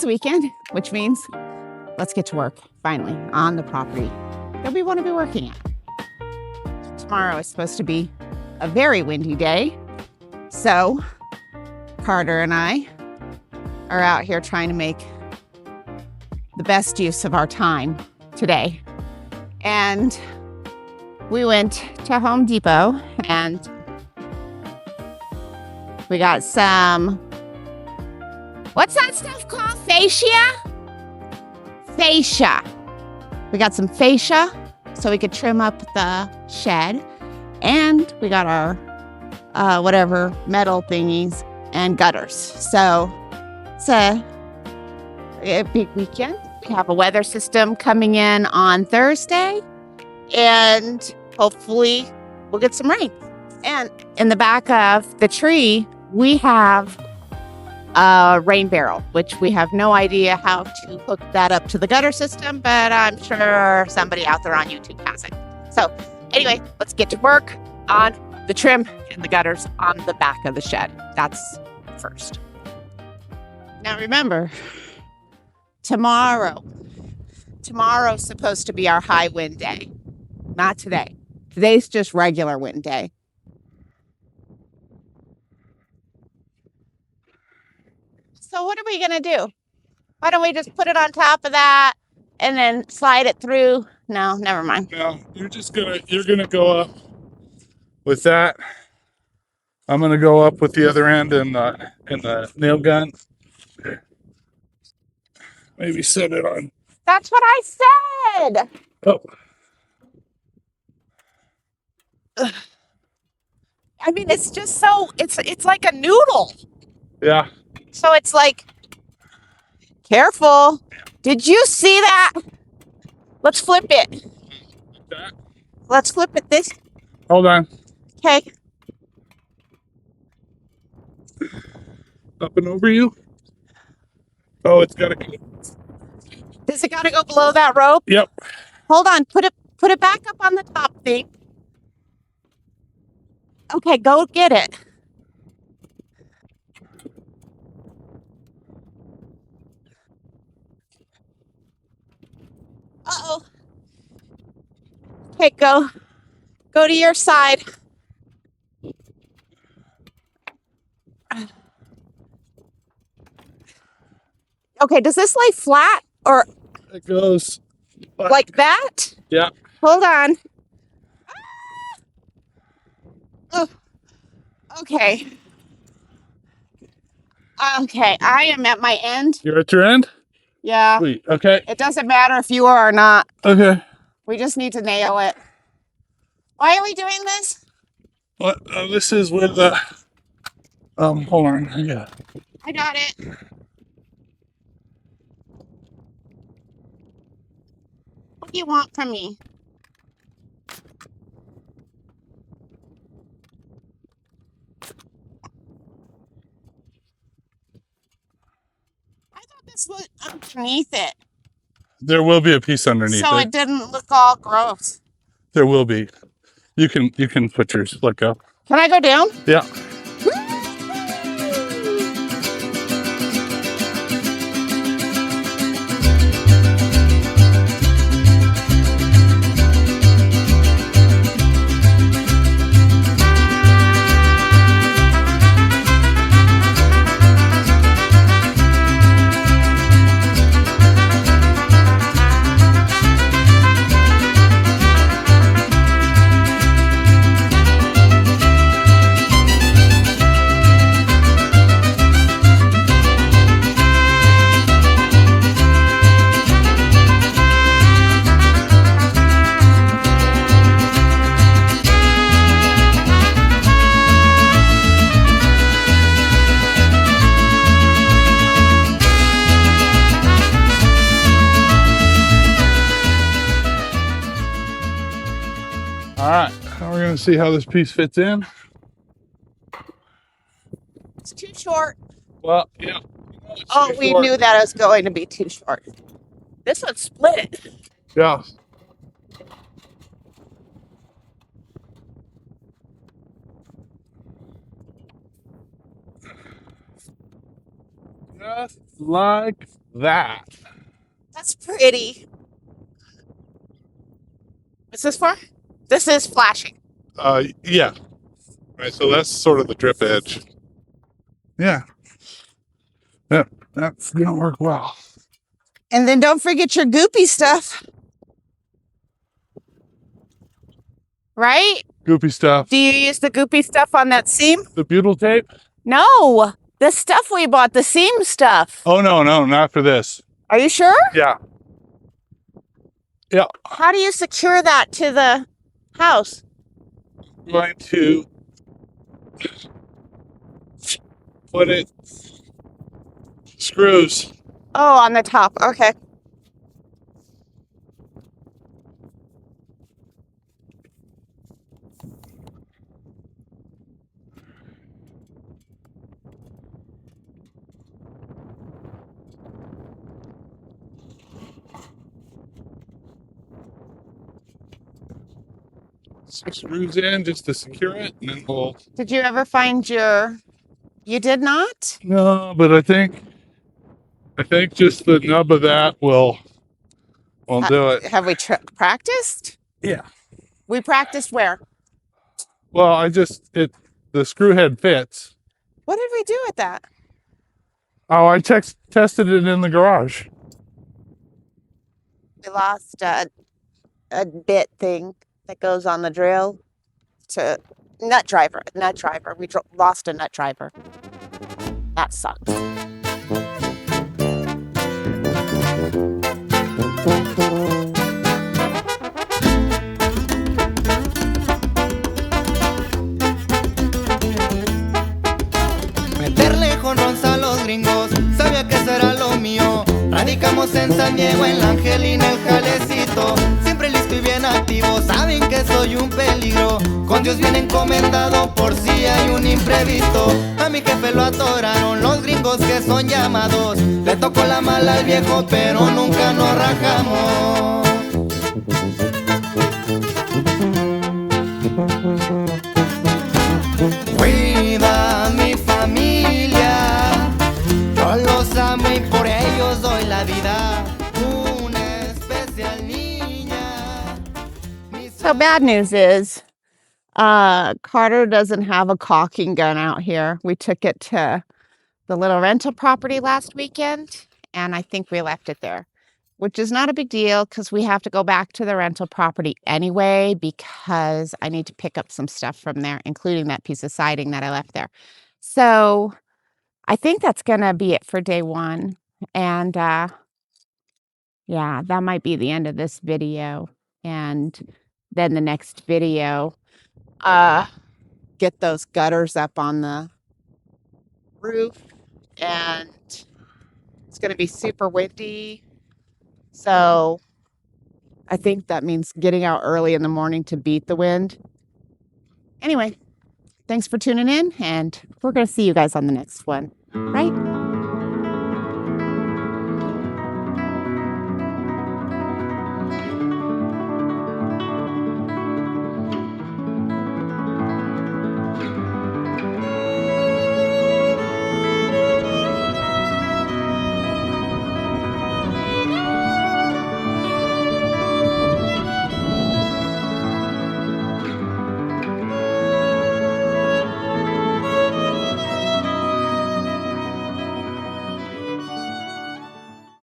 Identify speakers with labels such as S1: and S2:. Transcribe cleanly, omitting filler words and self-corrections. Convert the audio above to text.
S1: the weekend, which means let's get to work finally on the property that we want to be working at. Tomorrow is supposed to be a very windy day. So Carter and I are out here trying to make the best use of our time today. And we went to Home Depot and we got some, what's that stuff called? Fascia? Fascia. We got some fascia so we could trim up the shed. And we got our whatever metal thingies and gutters. So it's a big weekend. We have a weather system coming in on Thursday, and hopefully we'll get some rain. And in the back of the tree, we have a rain barrel, which we have no idea how to hook that up to the gutter system, but I'm sure somebody out there on YouTube has it. So anyway, let's get to work on the trim and the gutters on the back of the shed. That's first. Now remember, tomorrow's supposed to be our high wind day. Not today. Today's just regular wind day. So what are we going to do? Why don't we just put it on top of that and then slide it through? No, never mind.
S2: No, you're gonna go up with that. I'm gonna go up with the other end and the nail gun. Maybe set it on.
S1: That's what I said.
S2: Oh.
S1: I mean, it's just so, it's like a noodle.
S2: Yeah.
S1: So it's like, careful. Did you see that? Let's flip it.
S2: That.
S1: Let's flip it this.
S2: Hold on.
S1: Okay.
S2: Up and over you. Oh, it's gotta go.
S1: Does it gotta go below that rope?
S2: Yep.
S1: Hold on. Put it back up on the top thing. Okay, go get it. Uh-oh. Okay, go to your side. Okay, does this lay flat or
S2: It goes
S1: like that?
S2: Yeah.
S1: Hold on. Oh, okay. Okay, I am at my end.
S2: You're at your end?
S1: Yeah.
S2: Sweet. Okay.
S1: It doesn't matter if you are or not.
S2: Okay.
S1: We just need to nail it. Why are we doing this?
S2: Well, this is with hold on. Yeah.
S1: I got it. What do you want from me? I thought this was underneath it,
S2: There will be a piece underneath
S1: so
S2: it.
S1: it didn't look all gross.
S2: There will be. You can put yours. Let go.
S1: Can I go down?
S2: Yeah. All right. Now we're gonna see how this piece fits in.
S1: It's too short.
S2: Well, yeah.
S1: Oh, we knew that it was going to be too short. This one split.
S2: Yeah. Just like that.
S1: That's pretty. What's this for? This is flashing.
S2: Yeah. Right, so that's sort of the drip edge. Yeah. That's gonna work well.
S1: And then don't forget your goopy stuff. Right?
S2: Goopy stuff.
S1: Do you use the goopy stuff on that seam?
S2: The butyl tape?
S1: No, the stuff we bought, the seam stuff.
S2: Oh, no, not for this.
S1: Are you sure?
S2: Yeah. Yeah.
S1: How do you secure that to the house?
S2: I'm going to put it screws.
S1: Oh, on the top. Okay.
S2: Six screws in just to secure it, and then we'll.
S1: Did you ever find your... You did not?
S2: No, but I think just the nub of that will do it.
S1: Have we practiced?
S2: Yeah.
S1: We practiced where?
S2: Well, the screw head fits.
S1: What did we do with that?
S2: Oh, I tested it in the garage.
S1: We lost a bit thing that goes on the drill to nut driver. We lost a nut driver. That sucks.
S3: Meterle jonrons a los gringos, sabía que eso era lo mío. Radicamos en San Diego, en la Angelina, el Jalecito. Siempre listo y bien activo, saben que soy un peligro. Con Dios bien encomendado por si hay un imprevisto. A mi jefe lo atoraron los gringos que son llamados. Le tocó la mala al viejo, pero nunca nos rajamos. Cuida a mi familia, yo los amo y por ellos doy la vida. Una especial niña.
S1: So bad news is, Carter doesn't have a caulking gun out here. We took it to the little rental property last weekend, and I think we left it there, which is not a big deal because we have to go back to the rental property anyway because I need to pick up some stuff from there, including that piece of siding that I left there. So I think that's going to be it for day one. And yeah, that might be the end of this video. And then the next video, get those gutters up on the roof. And it's going to be super windy. So I think that means getting out early in the morning to beat the wind. Anyway, thanks for tuning in, and we're going to see you guys on the next one.